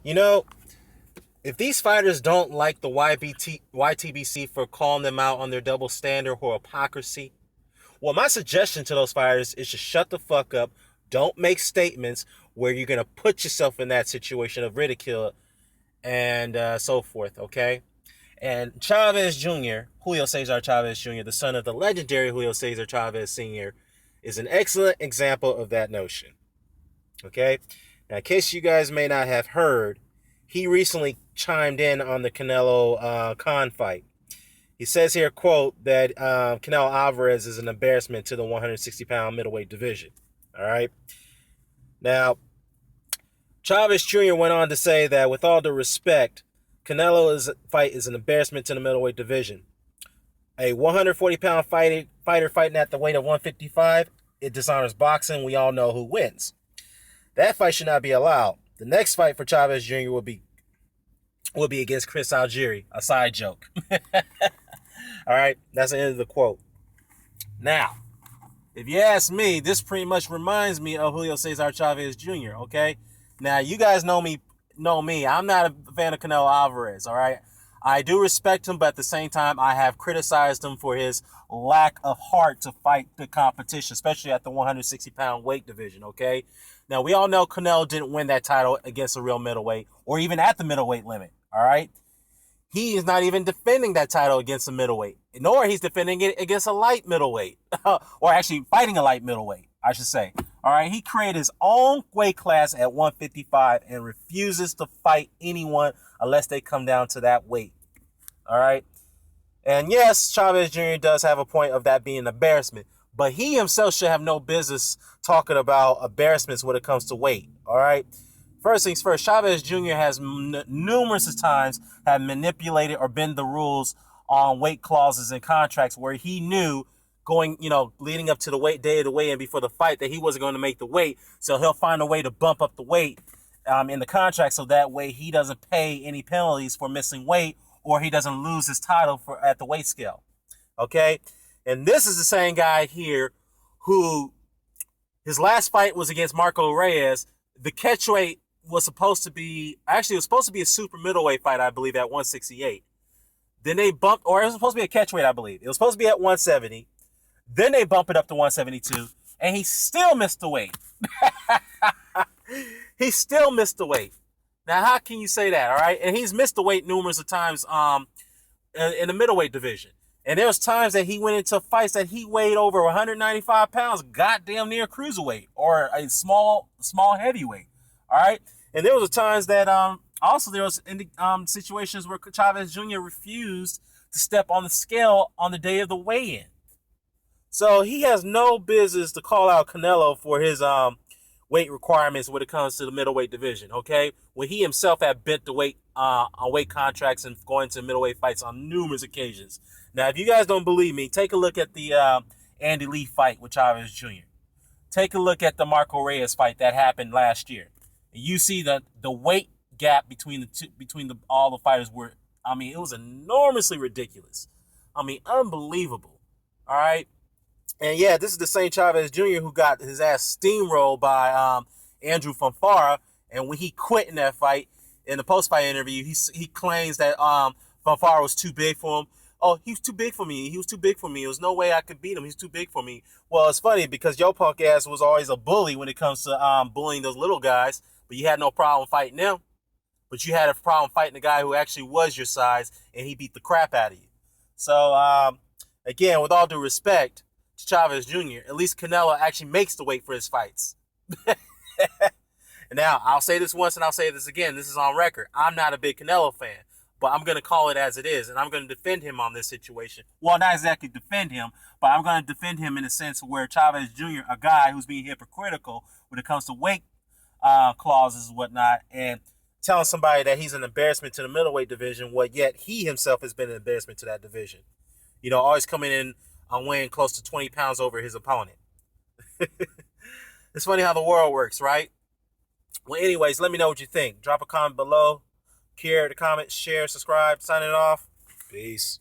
You know, if these fighters don't like the YTBC for calling them out on their double standard or hypocrisy, well, my suggestion to those fighters is to shut the fuck up. Don't make statements where you're going to put yourself in that situation of ridicule and so forth, okay? And Chavez Jr., Julio Cesar Chavez Jr., the son of the legendary Julio Cesar Chavez Sr., is an excellent example of that notion, okay? Now, in case you guys may not have heard, he recently chimed in on the Canelo Khan fight. He says here, quote, that Canelo Alvarez is an embarrassment to the 160-pound middleweight division. All right. Now, Chavez Jr. went on to say that with all due respect, Canelo's fight is an embarrassment to the middleweight division. A 140-pound fighter fighting at the weight of 155, it dishonors boxing. We all know who wins. That fight should not be allowed. The next fight for Chavez Jr. will be against Chris Algieri. A side joke. All right, that's the end of the quote. Now, if you ask me, this pretty much reminds me of Julio Cesar Chavez Jr., okay? Now, you guys know me. I'm not a fan of Canelo Alvarez, all right? I do respect him, but at the same time, I have criticized him for his lack of heart to fight the competition, especially at the 160-pound weight division, okay? Now, we all know Canelo didn't win that title against a real middleweight or even at the middleweight limit, all right? He is not even defending that title against a middleweight, nor he's defending it against a light middleweight, or actually fighting a light middleweight, I should say. All right, he created his own weight class at 155 and refuses to fight anyone unless they come down to that weight. All right, and yes, Chavez Jr. does have a point of that being an embarrassment, but he himself should have no business talking about embarrassments when it comes to weight. All right. First things first, Chavez Jr. has numerous times have manipulated or bent the rules on weight clauses and contracts where he knew leading up to the day of the weigh-in before the fight that he wasn't going to make the weight. So he'll find a way to bump up the weight in the contract so that way he doesn't pay any penalties for missing weight or he doesn't lose his title at the weight scale. Okay? And this is the same guy here who his last fight was against Marco Reyes. The catchweight was supposed to be a super middleweight fight, I believe, at 168. Then they bumped, or it was supposed to be a catchweight, I believe. It was supposed to be at 170. Then they bump it up to 172, and he still missed the weight. He still missed the weight. Now, how can you say that, all right? And he's missed the weight numerous of times in the middleweight division. And there was times that he went into fights that he weighed over 195 pounds, goddamn near cruiserweight, or a small heavyweight, all right? And there was times that also there was situations where Chavez Jr. refused to step on the scale on the day of the weigh-in. So he has no business to call out Canelo for his weight requirements when it comes to the middleweight division, okay? When he himself had bent the weight on weight contracts and going to middleweight fights on numerous occasions. Now, if you guys don't believe me, take a look at the Andy Lee fight with Chavez Jr. Take a look at the Marco Reyes fight that happened last year. And you see the weight gap between all the fighters it was enormously ridiculous. Unbelievable. All right. And yeah, this is the same Chavez Jr. who got his ass steamrolled by Andrew Fonfara. And when he quit in that fight, in the post-fight interview, he claims that Fonfara was too big for him. Oh, he was too big for me. He was too big for me. There was no way I could beat him. He's too big for me. Well, it's funny because your punk ass was always a bully when it comes to bullying those little guys, but you had no problem fighting them. But you had a problem fighting the guy who actually was your size, and he beat the crap out of you. So, again, with all due respect to Chavez Jr., at least Canelo actually makes the weight for his fights. And now, I'll say this once and I'll say this again. This is on record. I'm not a big Canelo fan, but I'm going to call it as it is, and I'm going to defend him on this situation. Well, not exactly defend him, but I'm going to defend him in the sense where Chavez Jr., a guy who's being hypocritical when it comes to weight clauses and whatnot, and telling somebody that he's an embarrassment to the middleweight division, yet he himself has been an embarrassment to that division. Always coming in on weighing close to 20 pounds over his opponent. It's funny how the world works, right? Well, anyways, let me know what you think. Drop a comment below. Care to comment, share, subscribe, signing off. Peace.